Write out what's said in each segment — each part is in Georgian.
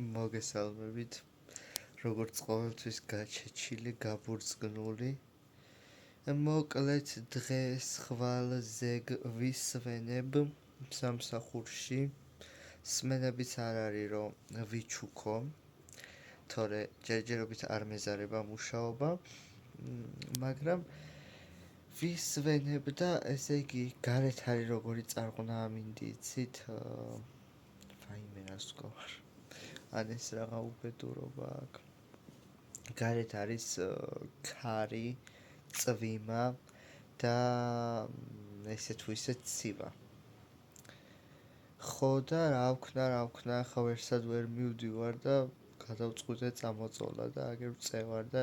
მოგესალმებით, როგორც ყოველთვის გაჩეჩილი, გაბურწგნული. მოკლედ დღეს ხვალზე გვისვენებ სამსახურში. სმენებიც არ არის, რომ ვიჩუქო, თორე ჯერჯერობით არ მეზარება მუშაობა, მაგრამ ვისვენებ და ესე იგი გარეთ არის როგორი წარღვნა ამინდი იცით, ვაიმე რას ვკავარ. ან ეს რაღა უბედურობა აქვს. გარეთ არის ქარი, წვიმა და ესე თუ ისე ცივა. ხო და რა ვქნა, ახლა ვერსად ვერ მივდივარ და გადავწყვიტე წამოწოლა და აგერ ვწევარ და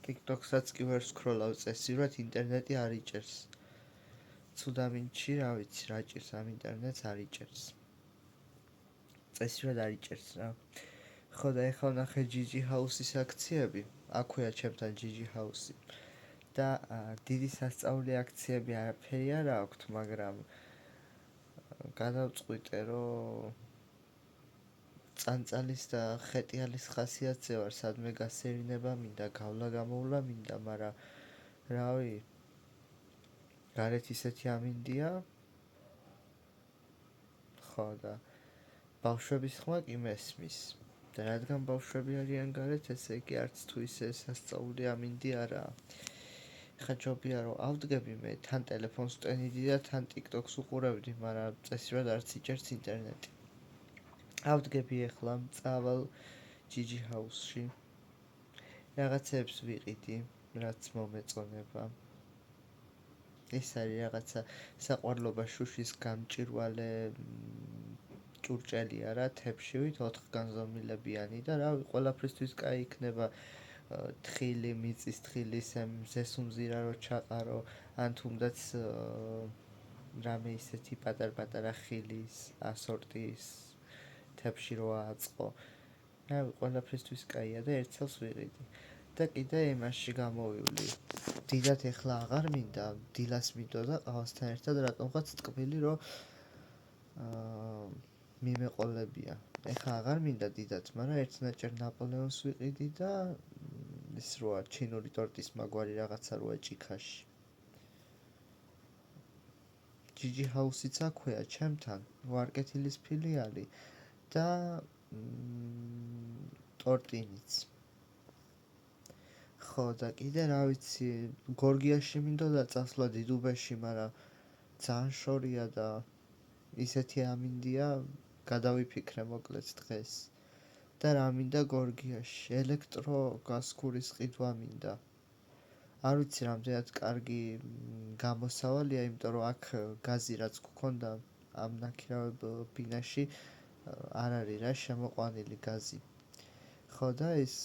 TikTok-საც კი ვერ სკროლავ წესივრად, ინტერნეტი არ იჭერს. ცუდამინჩი, რა ვიცი, რა ჭირს ამ ინტერნეტს არ იჭერს. წესივრად არ იჭერს რა. ხო და ეხლა ვნახე GG House-ის აქციები, აქვეა ჩემთან GG House-ი. და დიდი სასწაული აქციები არაფერი არ აქვთ, მაგრამ გადავწყვიტე, რომ წანწალის და ხეტიალის ხასიათზე ვარ, სადმე გასერინება მინდა, გავლა გამოვლა მინდა, მაგრამ რავი, გარეთ ისეთი ამინდია. ხო და ბავშვების ხმა კი მესმის. და რადგან ბავშვები არიან გარეთ, ესე იგი არც თუ ისე სასწაული ამინდი არაა. ხა ჯობია რომ ავდგები მე თან ტელეფონს ვტენიდი და თან TikTok-ს უყურებდი, მაგრამ წესივრად არც იჭერს ინტერნეტი. ავდგები ეხლა, წავალ GG House-ში. რაღაცებს ვიყიდი, რაც მომეწონება. ეს არის რაღაცა საყვარლობა შუშის გამჭირვალე ჭურჭელია რა, თეფშივით 4 განზომილებიანი და რავი, ყველაფრისთვის კაი იქნება. თხილი, მიწის თხილის ზესუმზირა რო ჩაყარო, ან თუნდაც რამე ისეთი პატარ-პატარა ხილის ასორტის თეფში რო აწყო. რავი, ყველაფრისთვის კაია და ერთ წელს ვიყიდი. და კიდე იმაში გამოვივლი. დიდად ეხლა აღარ მინდა, დილას მინდოდა ყავასთან ერთად რატომღაც ტკბილი რო მიმეყოლებია. ეხლა აღარ მინდა დიდად, მაგრამ ერთნაჭერ ნაპოლეონს ვიყიდი და ეს როა ჩინური ტორტის მაგვარი რაღაცა როა ჭიქაში. GG House-იც აქვეა ჩემთან, ვარკეთილის ფილიალი და ტორტინიც. ხო და კიდე რა ვიცი, გორგიაში მინდოდა წასვლა დიდუბეში, მაგრამ ძალიან შორია და ისეთი ამინდია, გადავიფიქრე მოკლედ დღეს. და რა მინდა გორგიაში, ელექტროგაზგურის ყიდვა მინდა. არ ვიცი რამდენად კარგი გამოსავალია, იმიტომ რომ აქ გაზი რაც გქონდა ამ ნაქირავებ ბინაში არ არის რა შემოყვანილი გაზი. ხო და ეს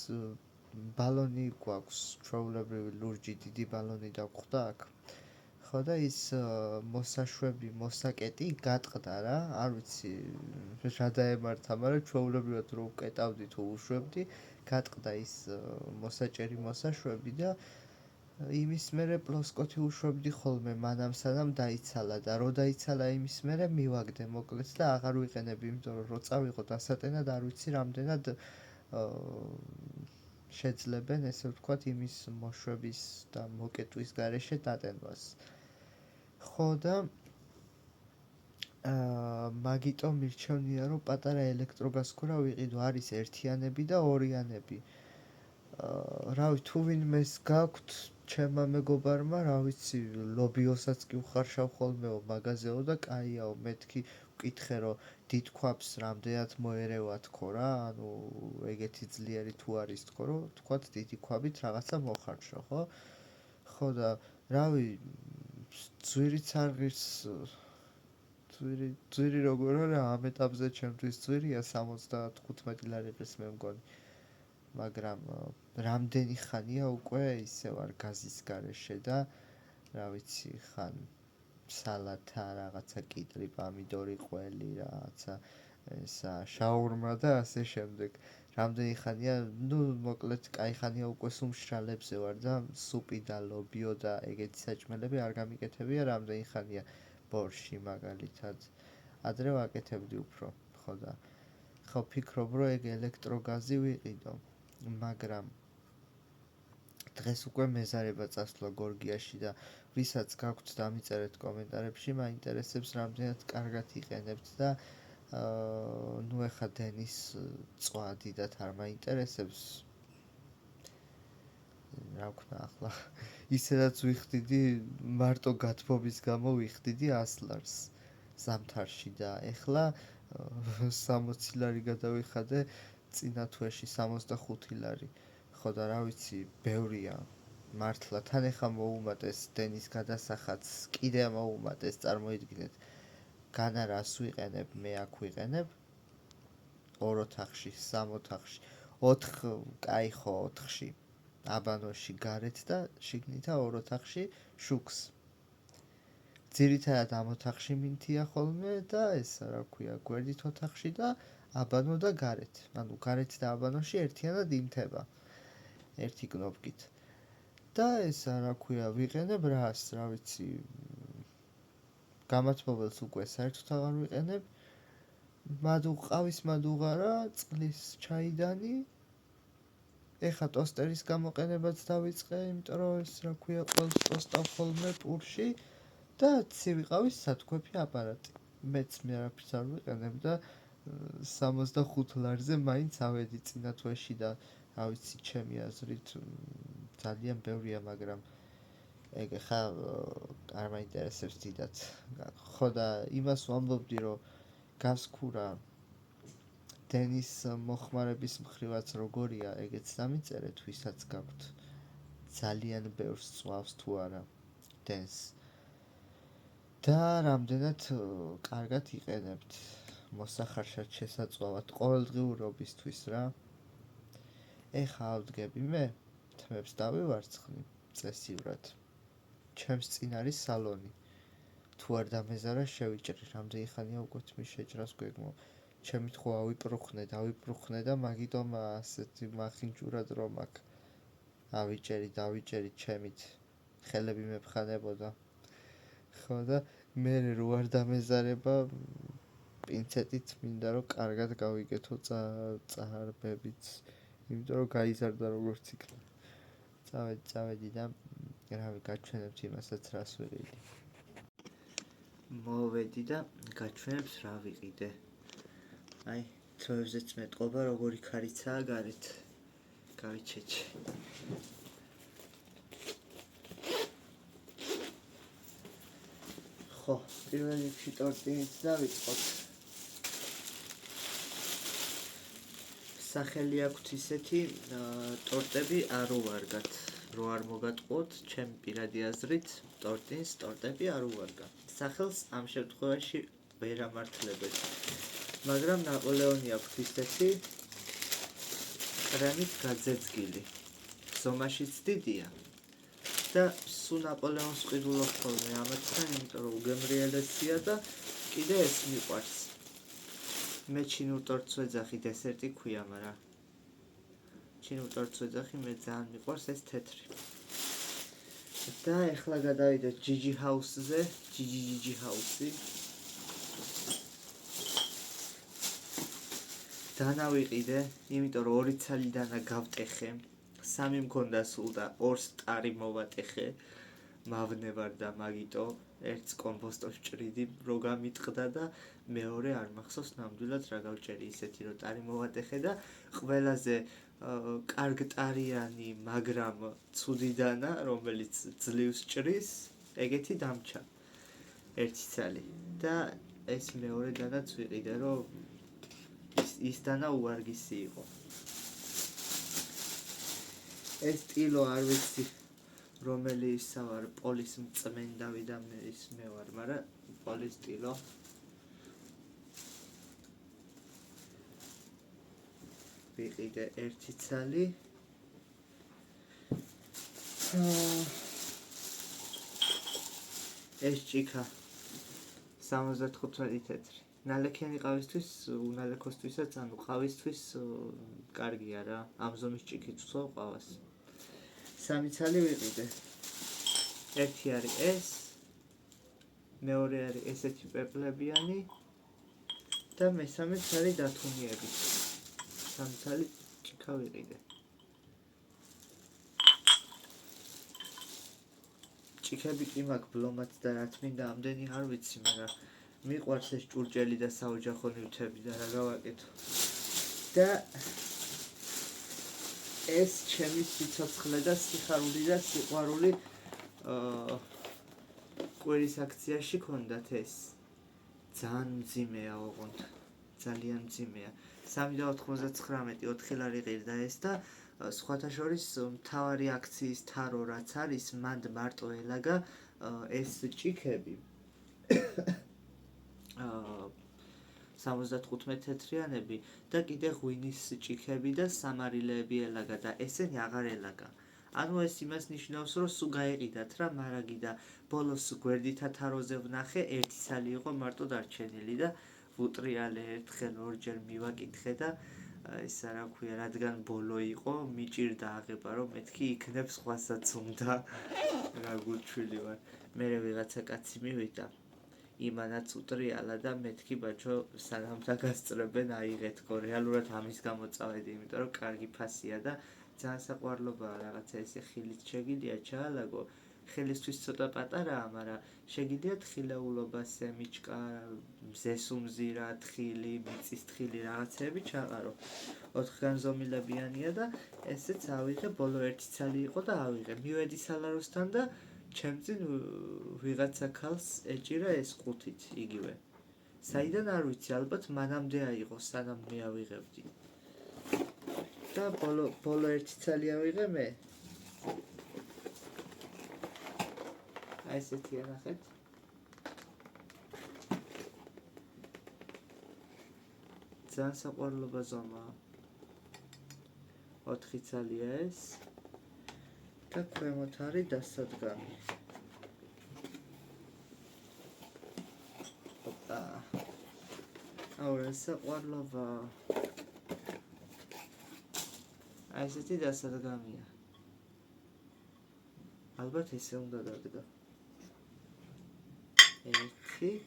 ბალონი გვაქვს, ჩვეულებრივი ლურჯი დიდი ბალონი დაგხვდა აქ. ხო და ის მოსაშვები, მოსაკეტი გატყდა რა, არ ვიცი რა დაემართა, მაგრამ ჩვეულებრივად რო უკეტავდი თუ უშვებდი, გატყდა ის მოსაჭერი მოსაშვები და იმის მერე პლოსკოთი უშვებდი ხოლმე მანამ სანამ დაიცალა და რო დაიცალა იმის მერე მივაგდე მოკლედ და აღარ ვიყენები, იმიტომ რომ რო წავიღო დასატენად არ ვიცი რამდენად შეძლებენ, ესე ვთქვათ, იმის მოშვების და მოკეტვის გარეშე დატენვას. ხო და მაგიტომ მირჩევნია რომ პატარა ელექტროგაზგურა ვიყიდო, არის ერთიანები და ორიანები. რავი, თუ ვინმეს გაქვთ ჩემმა მეგობარმა, რა ვიცი, ლობიოსაც კი ვხარშავ ხოლმეო მაღაზეო და კაიაო, მეთქი ვკითხე რომ დიდ ქვაბს რამდენად მოერევა თქო რა, ანუ ეგეთი ძლიერი თუ არის თქო, რომ თქვათ დიდი ქვაბით რაღაცა მოხარშო, ხო? ხო და რავი, ძვირიც არ ღირს, ძვირი როგორ არა, ამ ეტაპზე ჩემთვის ძვირია 75 ლარი ღირს მე მგონი. მაგრამ რამდენი ხანია უკვე ისე ვარ გაზის გარეშე და რა ვიცი, ხან სალათა, რაღაცა კიტრი, პამიდორი, ყველი, რაღაცა ესა შაურმა და ასე შემდეგ. რამდენი ხანია, ნუ მოკლედ კაი ხანია უკვე სუმშრალებზე ვარ და სუპი და ლობიო და ეგეთი საჭმელები არ გამიკეთებია, რამდენი ხანია ბორში მაგალითად. ადრე ვაკეთებდი უფრო, ხო და ხო ფიქრობ რომ ეგ ელექტროგაზი ვიყიდო, მაგრამ დღეს უკვე მეზარება წასვლა გორგიაში და ვისაც გაქვთ დამიწერეთ კომენტარებში, მაინტერესებს რამდენად კარგად იყენებთ და ნუ ეხა დენის წვა დიდად არ მაინტერესებს. რა ვქნა ახლა ისედაც ვიხდიდი მარტო გათბობის გამო ვიხდიდი 100 ლარს ზამთარში და ეხლა 60 ლარი გადავიხადე წინა თვეში 65 ლარი. ხო და რა ვიცი, ბევრია მართლა თან ეხა მოუმატეს დენის გადასახადს, კიდე მოუმატეს, წარმოიდგინეთ. განა რას ვიყენებ, მე აქ ვიყენებ 2 ოთახში, 3 ოთახში, 4 კაი ხო 4-ში. აბანოში გარეთ და შიგნითა 2 ოთახში შუქს. ძირითადად ამ ოთახში მინთია ხოლმე და ესა რა ქვია, გვერდით ოთახში და აბანო და გარეთ. ანუ გარეთ და აბანოში ერთიანად იმთება. ერთი კნოპკით. და ესა რა ქვია, ვიყენებ რას, რა ვიცი, გამათბობელს უკვე საერთოდ აღარ ვიყენებ. ყავის მადუღარა, წყლის ჩაიდანი. ეხა ტოსტერის გამოყენებაც დავიწყე, იმიტომ რომ ეს რა ქვია, ყველს ტოსტავ ხოლმე პურში და ცივი ყავის სათქვეფი აპარატი. მეც მე არაფერს არ ვიყენებ და 65 ლარზე მაინც ავედი წინა თვეში და რა ვიცი, ჩემი აზრით ძალიან ბევრია, მაგრამ ეგ ხა არ მაინტერესებს დიდად. ხო და იმას ვამბობდი, რომ გასქურა დენის მოხმარების მხრივაც როგორია, ეგეც დამიწერეთ, ვისაც გაქვთ. ძალიან ბევრს წვავს თუ არა დენს. და რამდენად კარგად იყენებთ. მოსახარშად შესაწვავად ყოველდღიურობისთვის რა. ეხა ავდგები მე, თმებს დავივარცხნი წესივრად. ჩემს წინ არის სალონი. თუ არ დამეზარა შევიჭრი, რამდენი ხანია უკვე თმის შეჭრას გვეგმო. ჩემით ხო დავიპრუხნე და მაგიტომ ასეთი მახინჯურად რომ აქ დავიჭერი ჩემით. ხელები მეფხანებოდა. ხო და მე რო არ დამეზარება პინცეტით მინდა რომ კარგად გავიგეთო წარბებით. იმიტომ რომ გაიზარდა როგორც იქნა. წავედი და რავი, გაჩვენებთ იმასაც რას ვიყიდი. მოვედი და გაჩვენებს რა ვიყიდე. აი, თვეებზეც მეტყობა როგორი ქარიცაა გარეთ. გავიჩეჩე. ხო, პირველ რიგში ტორტინით დავიწყოთ. სახელი აქვთ ისეთი ტორტები არ უვარგათ. რო არ მოგატყუოთ, ჩემი პირადი აზრით, ტორტები არ უვარგა. სახელს ამ შემთხვევაში ვერ ამართლებენ. მაგრამ ნაპოლეონი აქვთ ისეთი კრემით გაძეძგილი. ზომაშიც დიდია. და სულ ნაპოლეონს ყიდულობ ხოლმე ამათთან, იმიტომ რომ უგემრიელესია და კიდე ეს მიყვარს. მე ჩინურ ტორტს ვეძახი, დესერტი ქვია, მაგრამ ჩინურ ტორტს ვეძახი, მე ძალიან მიყვარს ეს თეთრი. და ეხლა გადავიდეთ ჯიჯი ჰაუსზე, ჯიჯი ჰაუსი. დანავიყიდე, იმიტომ რომ 2 ცალიდანა გავტეხე, 3 მქონდა სულ და 2 სტარი მოვატეხე. მავნე ვარ და მაგიტო ერთს კომპოსტოს ჭრიდი, რო გამიტყდა და მეორე არ მახსოვს ნამდვილად რა გავჭერი, ისეთი რომ ტარი მოვატეხე და ყველაზე კარგ ტარიანი, მაგრამ ცუდი დანა, რომელიც ძლივს ჭრის, ეგეთი დამჩა. 1 ცალი და ეს მეორე დანაც ვიყიდე, რომ ის დანა უვარგისი იყო. ეს ტილო არ ვიცი რომელი ისა ვარ, პოლის მწმენდავი და მე ვარ, მაგრამ პოლის ტილო. ვიყიდე 1 ცალი. ეს ჭიქა 75 თეთრი. ნალექიანი ყავისთვის, უნალექოსთვისაც, ანუ ყავისთვის კარგია რა. ამ ზომის ჭიქით ვცვალ ყავას. 3 ცალი ვიყიდე. 1 არის ეს, მეორე არის ესეთი პეპლებიანი და მესამე ცალი დათუნიებით. სამი ცალი ჭიქა ვიყიდე. ჭიქები კი მაქვს ბლომად და რაც მინდა ამდენი არ ვიცი, მაგრამ მიყვარს ეს ჭურჭელი და საოჯახო ნივთები და რა გავაკეთო. და ეს ჩემი სიცოცხლე და სიხარული და სიყვარული კვირის აქციაში ქონდათ ეს. ძალიან მძიმეა ოღონდ. ძალიან მძიმეა. 3.99 4 ლარი ღირდა ეს და სხვათა შორის მთავარი აქციის თარო რაც არის, მანდ მარტო ელაგა ეს ჭიქები 75 თეთრიანები და კიდე ღვინის ჭიქები და სამარილეები ელაგა და ესენი აღარ ელაგა. ანუ ეს იმას ნიშნავს, რომ სულ გაეყიდათ რა მარაგი და ბოლოს გვერდითა თაროზე ვნახე, ერთი ცალი იყო მარტო დარჩენილი და ვუტრიალე ერთხელ ორჯერ მივაკითხე და ისა რა ქვია, რადგან ბოლო იყო, მიჭირდა აღება, რომ მეთქი იქნებ სხვასაც უნდა. რა გულჩვილი ვარ. მერე ვიღაცა კაცი მივიდა. იმანაც უტრიალა და მეთქი ბაჩო სანამ დაგასწრებენ აიღეთქო. რეალურად ამის გამო წავედი, იმიტომ რომ კარგი ფასია და ძალიან საყვარლობაა რაღაცა ესე ხილით შეგიძლია ჩაალაგო. ხელისთვის ცოტა პატარაა, მაგრამ შეგიძლია თხილეულობას ემიჭკა, მზეს უმზირა, თხილი, მიწის თხილი რაღაცეები ჩაყარო. 4 განზომილებიანია და ესეც ავიღე, ბოლო ერთი ცალი იყო და ავიღე. მივედი სალაროსთან და ჩემწინ ვიღაცა ქალს ეჭირა ეს 5-ით იგივე. საიდან არ ვიცი, ალბათ მანამდე აიღო, სანამ მე ავიღებდი. და ბოლო ერთი ცალი ავიღე მე. აი ესეთია ნახეთ. ძალიან საყვარლობა ზომაა. 4 ცალია ეს. და ქვემოთ არის დასადგამი. ოპა. აუ რა საყვარლობა. აი ესეთი დასადგამია. ალბათ ესე უნდა დადგა. 1 2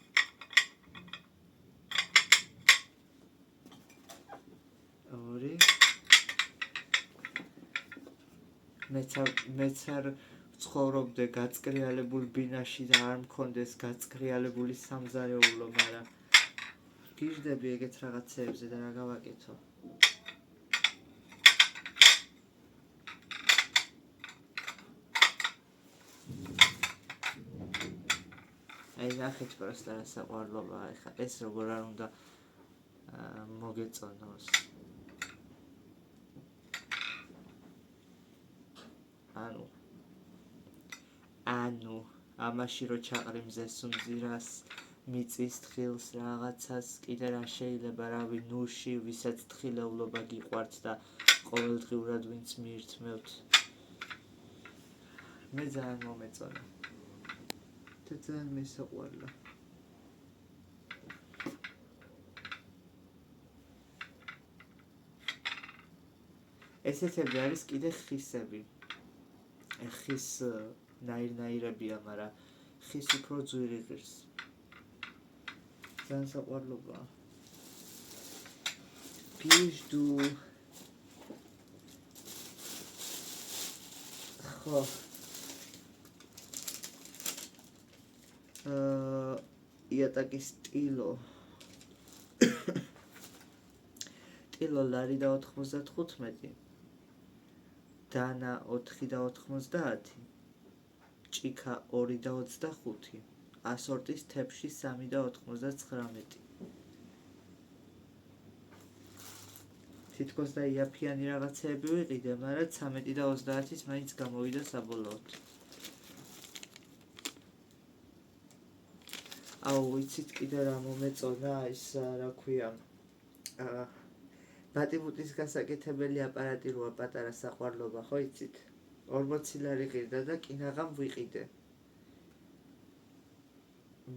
მეც არ ცხოვრობდე გაწკრიალებულ ბინაში და არ მქონდეს გაწკრიალებული სამზარეულო, მაგრამ გიждები ეგეთ რაღაცეებზე და რა გავაკეთო. აი ნახეთ პროსტა რა საყვარლობაა ეხლა ეს როგორ არ უნდა მოგეწონოს. ანუ ამაში რო ჩაყრი მზეს უმზირას, მიწის თხილს რაღაცას, კიდე რა შეიძლება რავი ნუში, ვისაც თხილეულობა გიყვართ და ყოველდღიურად ვინც მიირთმევთ. მე ძალიან მომეწონა. და ძალიან მესაყვარლა. ესეთები არის კიდე ხისები. ხის ნაირნაირებია, მაგრამ ხის უფრო ძვირი ღირს. ძალიან საყვარლობაა. პიჟდუ. ხო. იატაკის ტილო. ტილო ლარი და 95. დანა 4 და 90, ჭიქა 2 და 25, ასორტის თეფში 3 და 99. თითქოს და იაფიანი რაღაცეები ვიყიდე, მაგრამ 13 და 30-ის მაინც გამოვიდა საბოლოოდ. აუ, ვიცით კიდე რა მომეწონა, ის რა ქვია, ბატიბუტის გასაკეთებელი აპარატი როა პატარა საყვარლობა, ხო იცით? 40 ლარი ღირდა და კინაღამ ვიყიდე.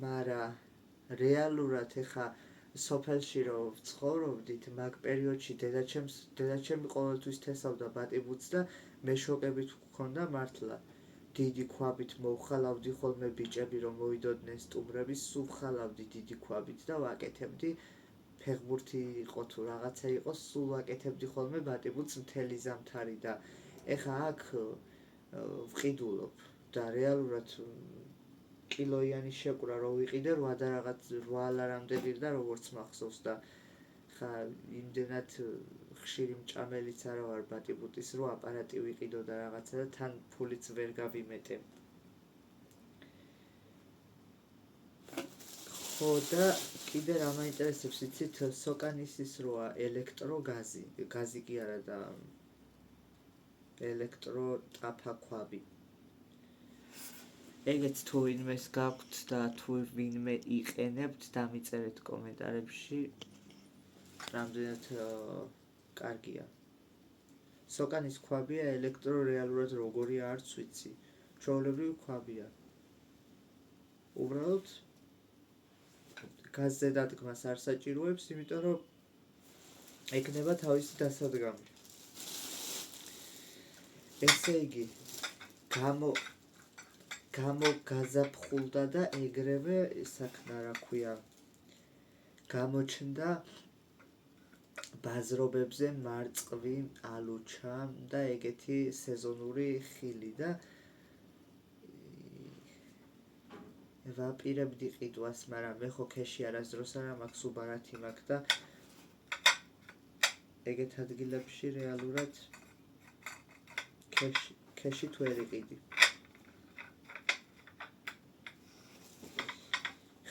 მაგრამ რეალურად ეხა სოფელში რო ვცხოვრობდით, მაგ პერიოდში დედაჩემი ყოველთვის თესავდა ბატიბუტს და მე შოკებით ვქონდა მართლა. დიდი ქვაბით მოვხალავდი ხოლმე ბიჭები რომ მოვიდოდნენ სტუმრები, სულ ვხალავდი დიდი ქვაბით და ვაკეთებდი ფეხბურთი იყო თუ რაღაცა იყო, სულ ვაკეთებდი ხოლმე ბატიბუც მთელი ზამთარი და ეხა აქ ვყიდულობ და რეალურად კილოიანი შეკვრა რო ვიყიდე 8 და რაღაც 8 ლარამდე და როგორც მახსოვს და ხა იმდენად ხშირი მჭამელიც არა ვარ ბატიბუტის რო აპარატი ვიყიდო და რაღაცა და თან ფულიც ვერ გავიმეტე. ხო და კიდე რა მაინტერესებს იცით სოკანისის როა ელექტროგაზი, გაზი კი არა და ელექტროტაფაქვაბი. ეგეც თუ ვინმეს გაქვთ და თუ ვინმე იყენებთ, დამიწერეთ კომენტარებში. რამდენად კარგია. სოკანის ქვაბია ელექტრო რეალურად როგორია არც ვიცი. ჩვეულებრივი ქვაბია. უბრალოდ გაზზე დადგმას არ საჭიროებს, იმიტომ რომ ეკნება თავისი დასადგამი. ესე იგი, გამოგაზაფხულდა და ეგრევე საქმე რა ქვია. გამოჩნდა ბაზრობებზე მარწყვი, ალუჩა და ეგეთი სეზონური ხილი და ვაპირებდი ყიდვას, მაგრამ მე ხო ქეში არასდროს არ მაქვს, უბარათი მაქვს და ეგეთ ადგილებში რეალურად ქეში თუ ვერ იყიდი.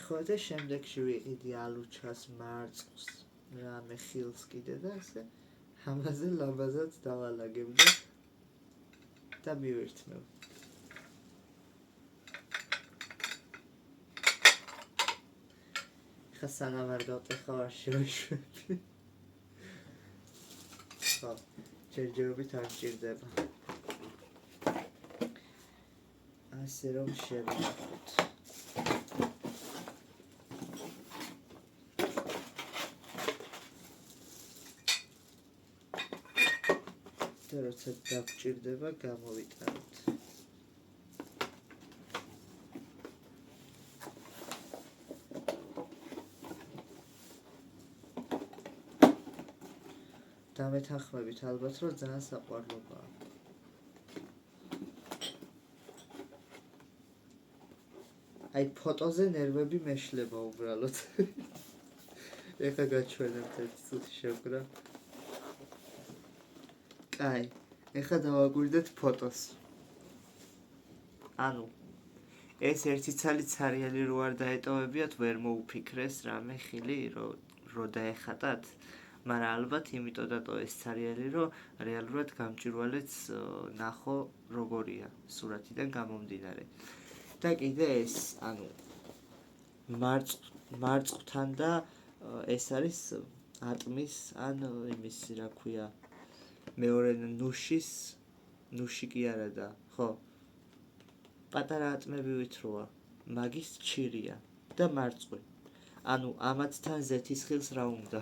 ხო და შემდეგში ვიყიდი ალუჩას, მარწყვს, რამე ხილს კიდე და ესე ამაზე ლამაზად დავალაგებდი და მივირთმევ. ხა სანამ არ გავტეხავ შევეშვები. ხო, ჯერჯერობით არ მჭირდება. ასე რომ შევინახოთ. და როცა დაგჭირდება, გამოვიტანოთ. დამეთანხმებით ალბათ, რომ ძალიან საყვარლობაა. აი ფოტოზე ნერვები მეშლება უბრალოდ. ეხა გაჩვენებთ ერთი წუთი შევკრა. კაი, ეხა დავაკვირდეთ ფოტოს. ანუ ეს ერთი ცალი ცარიელი რო არ დაეტოვებიათ, ვერ მოუფიქრეს რამე ხილი რო დაეხატათ. მაგრამ ალბათ იმიტომ დატოვეს ცარიელი, რომ რეალურად გამჭვირვალეც ნახო როგორია სურათიდან გამომდინარე. და კიდე ეს, ანუ მარწყვთან და ეს არის ატმის ან იმის რა ქვია, მეორე ნუში კი არა და ხო პატარა ატმები ვითროა, მაგის ჩირია და მარწყვი. ანუ ამათთან ზეთისხილს რა უნდა?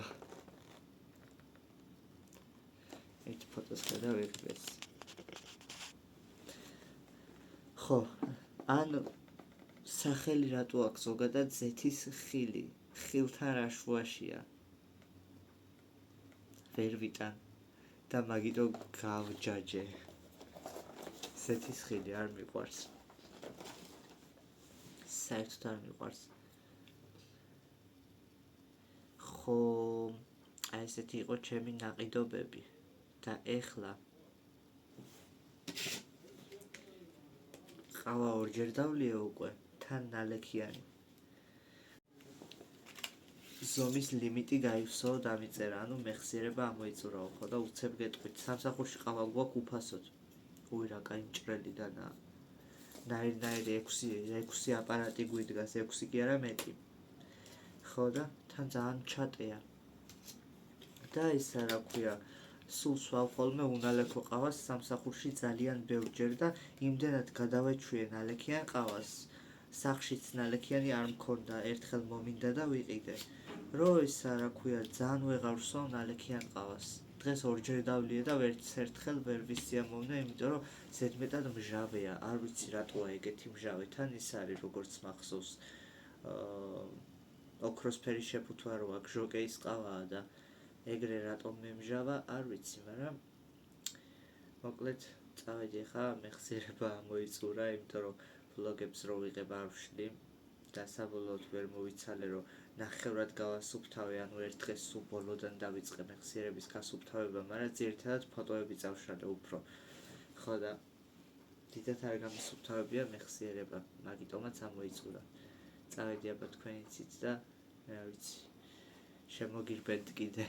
ერთი ფოტოს გადავიღდეს. ხო, ან სახელი რატო აქვს ზოგადად ზეთის ხილი? ხილთან რა შუაშია? ვერ ვიტან და მაგიტო გავჯაჯე. ზეთის ხილი არ მიყვარს. საერთოდ არ მიყვარს. ხო, აი ესეთი იყო ჩემი ნაყიდობები. და ეხლა ყავა ორჯერ დავლიე უკვე, თან ნალექიანი. ზომის ლიმიტი გაივსო დამიწერა, ანუ მეხსიერება ამოიწურავ, ხო და უცებ გეტყვით, სამსახურში ყავა გვაქვს უფასოდ. უი რა კაი მჭრელი დანა. ნაირ-ნაირი 6 აპარატი გვიდგას, 6 კი არა მეტი. ხო და თან ძალიან ჩატეა. და ისა რა ქვია, სულ სვავ ხოლმე უნალექო ყავას სამსახურში ძალიან ბევრჯერ და იმდენად გადავეჩვიე ნალექიან ყავას. სახლშიც ნალექიანი არ მქონდა, ერთხელ მომინდა და ვიყიდე. რო ისა რა ქვია, ძალიან ვეღარ ვსვამ ნალექიან ყავას. დღეს ორჯერ დავლიე და ვერც ერთხელ ვერ ვისიამოვნე, იმიტომ რომ ზედმეტად მჟავეა. არ ვიცი რატოა ეგეთი მჟავე, თან ის არის როგორც მახსოვს. ოქროსფერი შეფუთვა რო აქ ჟოკეის ყავაა და ეგრე რატომ მემჟავა არ ვიცი, მაგრამ მოკლედ წავედი ხა მეხსიერება მოიწურა, იმიტომ რომ ვლოგებს რო ვიღებ არ ვშლი და საბოლოოდ ვერ მოვიცალე რომ ნახევრად გავასუფთავე, ანუ ერთ დღეს სულ ბოლოდან დავიწყე მეხსიერების გასუფთავება, მაგრამ ძირითადად ფოტოები წავშალე უფრო. ხო და დიდად არ გამისუფთავებია მეხსიერება, მაგიტომაც ამოიწურა. წავედი აბა თქვენიცით და რა ვიცი, შემოგირბეთ კიდე.